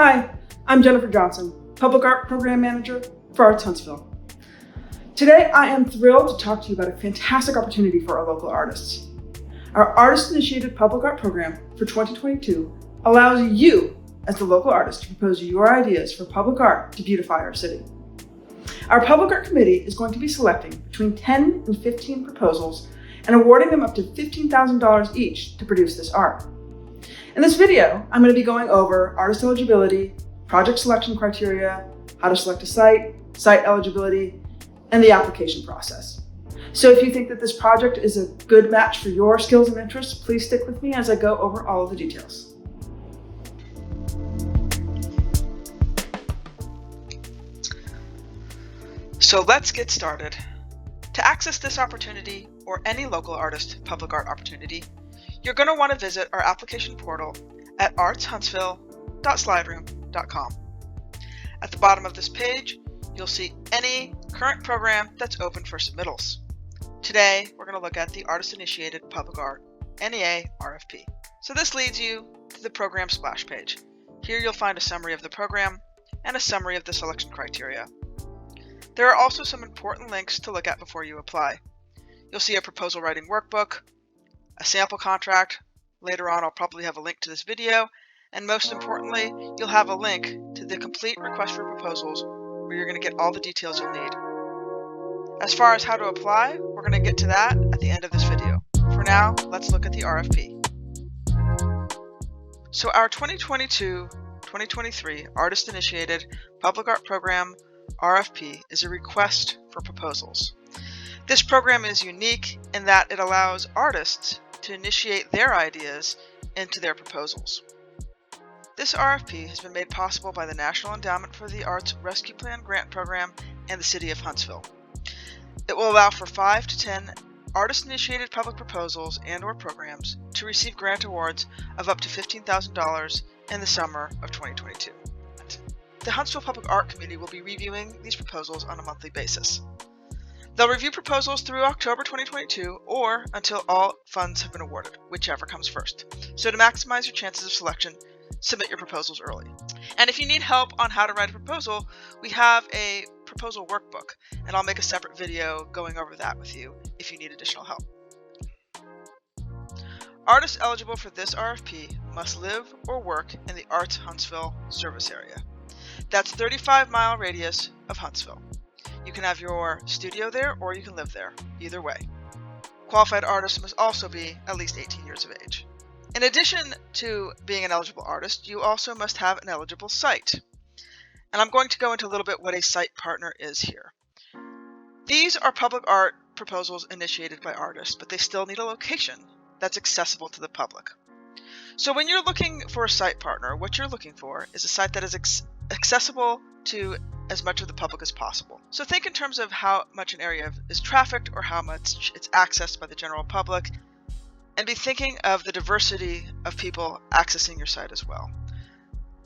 Hi, I'm Jennifer Johnson, Public Art Program Manager for Arts Huntsville. Today, I am thrilled to talk to you about a fantastic opportunity for our local artists. Our Artist-Initiated Public Art Program for 2022 allows you, as the local artist, to propose your ideas for public art to beautify our city. Our Public Art Committee is going to be selecting between 10 and 15 proposals and awarding them up to $15,000 each to produce this art. In this video, I'm going to be going over artist eligibility, project selection criteria, how to select a site, site eligibility, and the application process. So if you think that this project is a good match for your skills and interests, please stick with me as I go over all of the details. So let's get started. To access this opportunity, or any local artist public art opportunity, you're going to want to visit our application portal at artshuntsville.slideroom.com. At the bottom of this page, you'll see any current program that's open for submittals. Today, we're going to look at the Artist-Initiated Public Art NEA RFP. So this leads you to the program splash page. Here you'll find a summary of the program and a summary of the selection criteria. There are also some important links to look at before you apply. You'll see a proposal writing workbook, a sample contract. Later on, I'll probably have a link to this video, and most importantly, you'll have a link to the complete request for proposals where you're going to get all the details you'll need. As far as how to apply, we're going to get to that at the end of this video. For now, let's look at the RFP. So our 2022-2023 Artist-Initiated Public Art Program RFP is a request for proposals. This program is unique in that it allows artists to initiate their ideas into their proposals. This RFP has been made possible by the National Endowment for the Arts Rescue Plan Grant Program and the City of Huntsville. It will allow for 5 to 10 artist-initiated public proposals and/or programs to receive grant awards of up to $15,000 in the summer of 2022. The Huntsville Public Art Committee will be reviewing these proposals on a monthly basis. They'll review proposals through October 2022 or until all funds have been awarded, whichever comes first. So to maximize your chances of selection, submit your proposals early. And if you need help on how to write a proposal, we have a proposal workbook, and I'll make a separate video going over that with you if you need additional help. Artists eligible for this RFP must live or work in the Arts Huntsville service area. That's 35-mile radius of Huntsville. You can have your studio there or you can live there, either way. Qualified artists must also be at least 18 years of age. In addition to being an eligible artist, you also must have an eligible site. And I'm going to go into a little bit what a site partner is here. These are public art proposals initiated by artists, but they still need a location that's accessible to the public. So when you're looking for a site partner, what you're looking for is a site that is accessible to as much of the public as possible. So think in terms of how much an area is trafficked or how much it's accessed by the general public, and be thinking of the diversity of people accessing your site as well.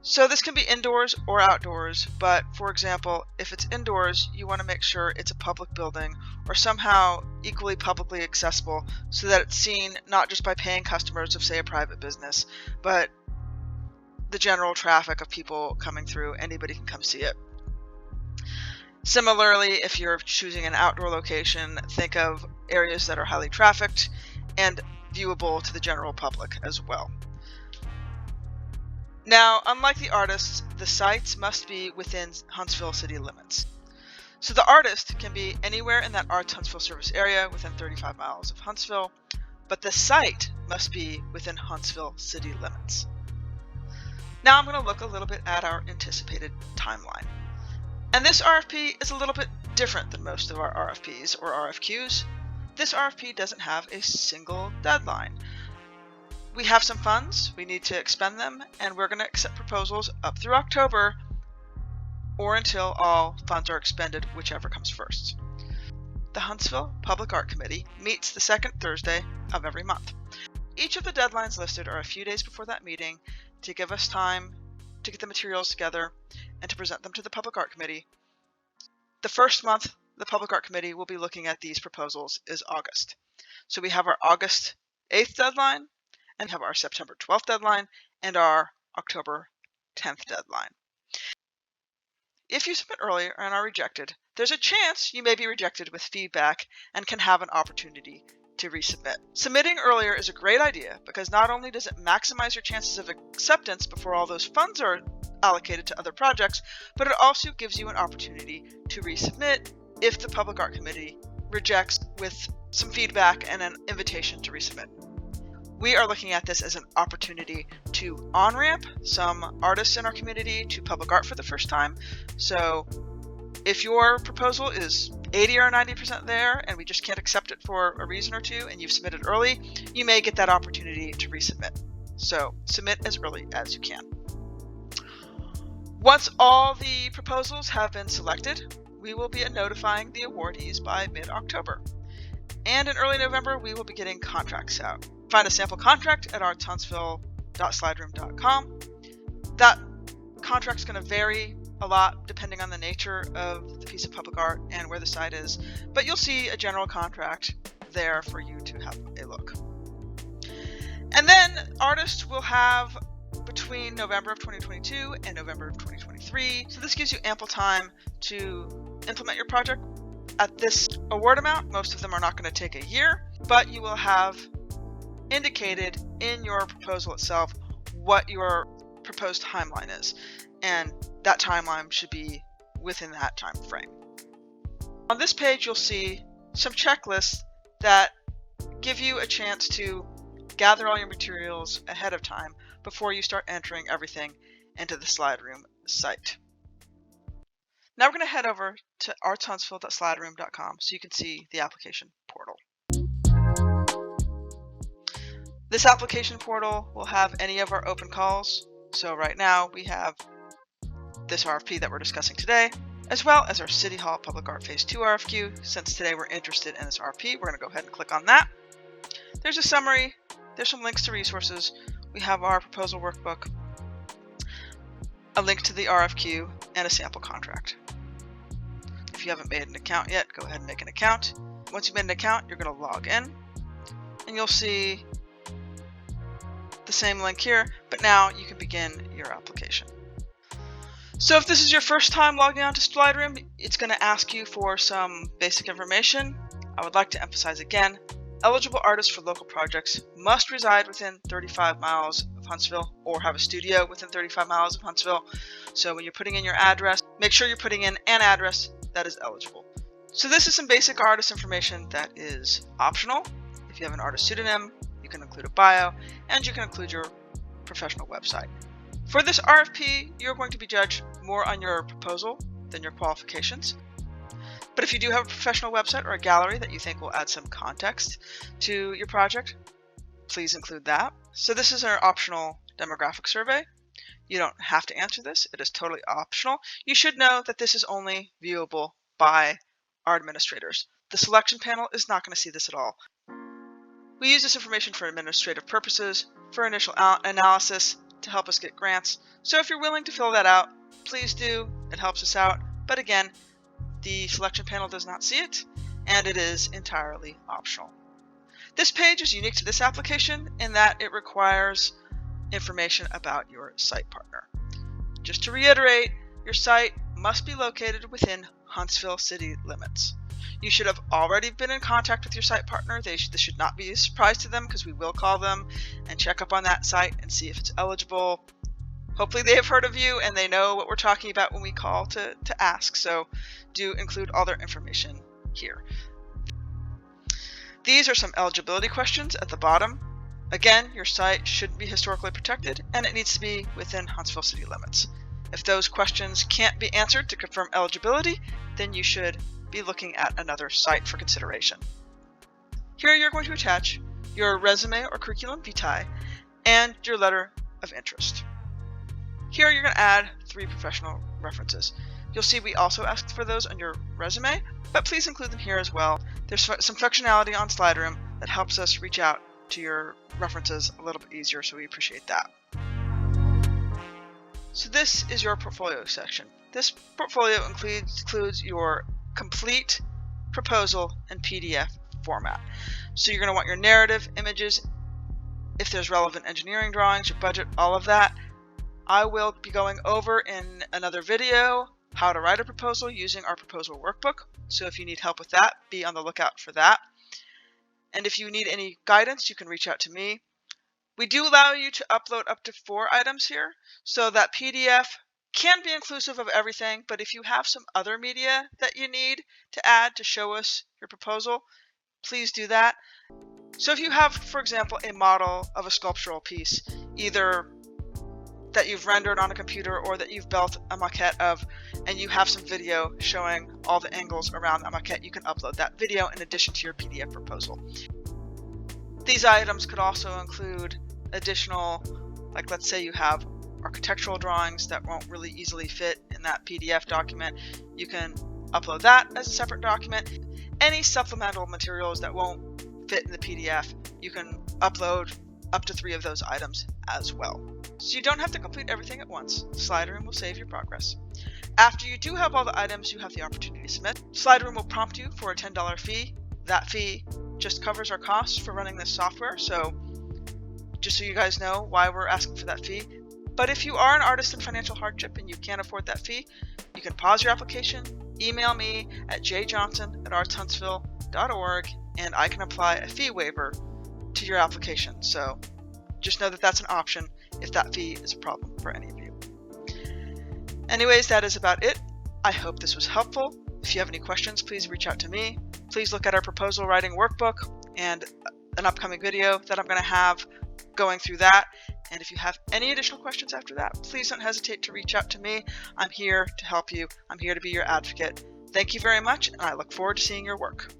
So this can be indoors or outdoors, but for example, if it's indoors, you want to make sure it's a public building or somehow equally publicly accessible so that it's seen not just by paying customers of, say, a private business, but the general traffic of people coming through. Anybody can come see it. Similarly, if you're choosing an outdoor location, think of areas that are highly trafficked and viewable to the general public as well. Now, unlike the artists, the sites must be within Huntsville city limits. So the artist can be anywhere in that Arts Huntsville service area within 35 miles of Huntsville, but the site must be within Huntsville city limits. Now I'm going to look a little bit at our anticipated timeline. And this RFP is a little bit different than most of our RFPs or RFQs. This RFP doesn't have a single deadline. We have some funds, we need to expend them, and we're going to accept proposals up through October or until all funds are expended, whichever comes first. The Huntsville Public Art Committee meets the second Thursday of every month. Each of the deadlines listed are a few days before that meeting to give us time to get the materials together and to present them to the Public Art Committee. The first month the Public Art Committee will be looking at these proposals is August. So we have our August 8th deadline, and have our September 12th deadline, and our October 10th deadline. If you submit early and are rejected, there's a chance you may be rejected with feedback and can have an opportunity to resubmit. Submitting earlier is a great idea because not only does it maximize your chances of acceptance before all those funds are allocated to other projects, but it also gives you an opportunity to resubmit if the Public Art Committee rejects with some feedback and an invitation to resubmit. We are looking at this as an opportunity to on-ramp some artists in our community to public art for the first time. So if your proposal is 80 or 90% there and we just can't accept it for a reason or two and you've submitted early, you may get that opportunity to resubmit. So submit as early as you can. Once all the proposals have been selected, we will be notifying the awardees by mid-October. And in early November, we will be getting contracts out. Find a sample contract at arthuntsville.slideroom.com. That contract's going to vary a lot depending on the nature of the piece of public art and where the site is, but you'll see a general contract there for you to have a look. And then artists will have between November of 2022 and November of 2023, so this gives you ample time to implement your project. At this award amount, most of them are not going to take a year, but you will have indicated in your proposal itself what your proposed timeline is, and that timeline should be within that time frame. On this page, you'll see some checklists that give you a chance to gather all your materials ahead of time before you start entering everything into the Slide Room site. Now we're going to head over to arthuntsville.slideroom.com so you can see the application portal. This application portal will have any of our open calls. So right now we have this RFP that we're discussing today, as well as our City Hall Public Art Phase 2 RFQ. Since today we're interested in this RFP, we're going to go ahead and click on that. There's a summary, there's some links to resources. We have our proposal workbook, a link to the RFQ, and a sample contract. If you haven't made an account yet, go ahead and make an account. Once you've made an account, you're going to log in, and you'll see the same link here, but now you can begin your application. So if this is your first time logging on to SlideRoom, it's going to ask you for some basic information. I would like to emphasize again, eligible artists for local projects must reside within 35 miles of Huntsville or have a studio within 35 miles of Huntsville. So when you're putting in your address, make sure you're putting in an address that is eligible. So this is some basic artist information that is optional. If you have an artist pseudonym, you can include a bio, and you can include your professional website. For this RFP, you're going to be judged more on your proposal than your qualifications. But if you do have a professional website or a gallery that you think will add some context to your project, please include that. So this is our optional demographic survey. You don't have to answer this. It is totally optional. You should know that this is only viewable by our administrators. The selection panel is not going to see this at all. We use this information for administrative purposes, for initial analysis, to help us get grants. So if you're willing to fill that out, please do. It helps us out. But again, the selection panel does not see it, and it is entirely optional. This page is unique to this application in that it requires information about your site partner. Just to reiterate, your site must be located within Huntsville city limits. You should have already been in contact with your site partner. This should not be a surprise to them because we will call them and check up on that site and see if it's eligible. Hopefully they have heard of you and they know what we're talking about when we call to ask. So do include all their information here. These are some eligibility questions at the bottom. Again, your site should be historically protected and it needs to be within Huntsville city limits. If those questions can't be answered to confirm eligibility, then you should be looking at another site for consideration. Here you're going to attach your resume or curriculum vitae and your letter of interest. Here you're going to add 3 professional references. You'll see we also asked for those on your resume, but please include them here as well. There's some functionality on SlideRoom that helps us reach out to your references a little bit easier, so we appreciate that. So this is your portfolio section. This portfolio includes your complete proposal in PDF format. So you're going to want your narrative, images, if there's relevant engineering drawings, your budget, all of that. I will be going over in another video how to write a proposal using our proposal workbook. So if you need help with that, be on the lookout for that. And if you need any guidance, you can reach out to me. We do allow you to upload up to 4 items here, so that PDF can be inclusive of everything, but if you have some other media that you need to add to show us your proposal, please do that. So if you have, for example, a model of a sculptural piece, either that you've rendered on a computer or that you've built a maquette of, and you have some video showing all the angles around that maquette, you can upload that video in addition to your PDF proposal. These items could also include additional, like let's say you have architectural drawings that won't really easily fit in that PDF document. You can upload that as a separate document. Any supplemental materials that won't fit in the PDF, you can upload up to 3 of those items as well. So you don't have to complete everything at once. Slide Room will save your progress. After you do have all the items, you have the opportunity to submit. Slide Room will prompt you for a $10 fee. That fee just covers our costs for running this software, so just so you guys know why we're asking for that fee. But if you are an artist in financial hardship and you can't afford that fee, you can pause your application, email me at jjohnson@artshuntsville.org, and I can apply a fee waiver to your application. So just know that that's an option if that fee is a problem for any of you. Anyways, that is about it. I hope this was helpful. If you have any questions, please reach out to me. Please look at our proposal writing workbook and an upcoming video that I'm going to have going through that. And if you have any additional questions after that, please don't hesitate to reach out to me. I'm here to help you. I'm here to be your advocate. Thank you very much, and I look forward to seeing your work.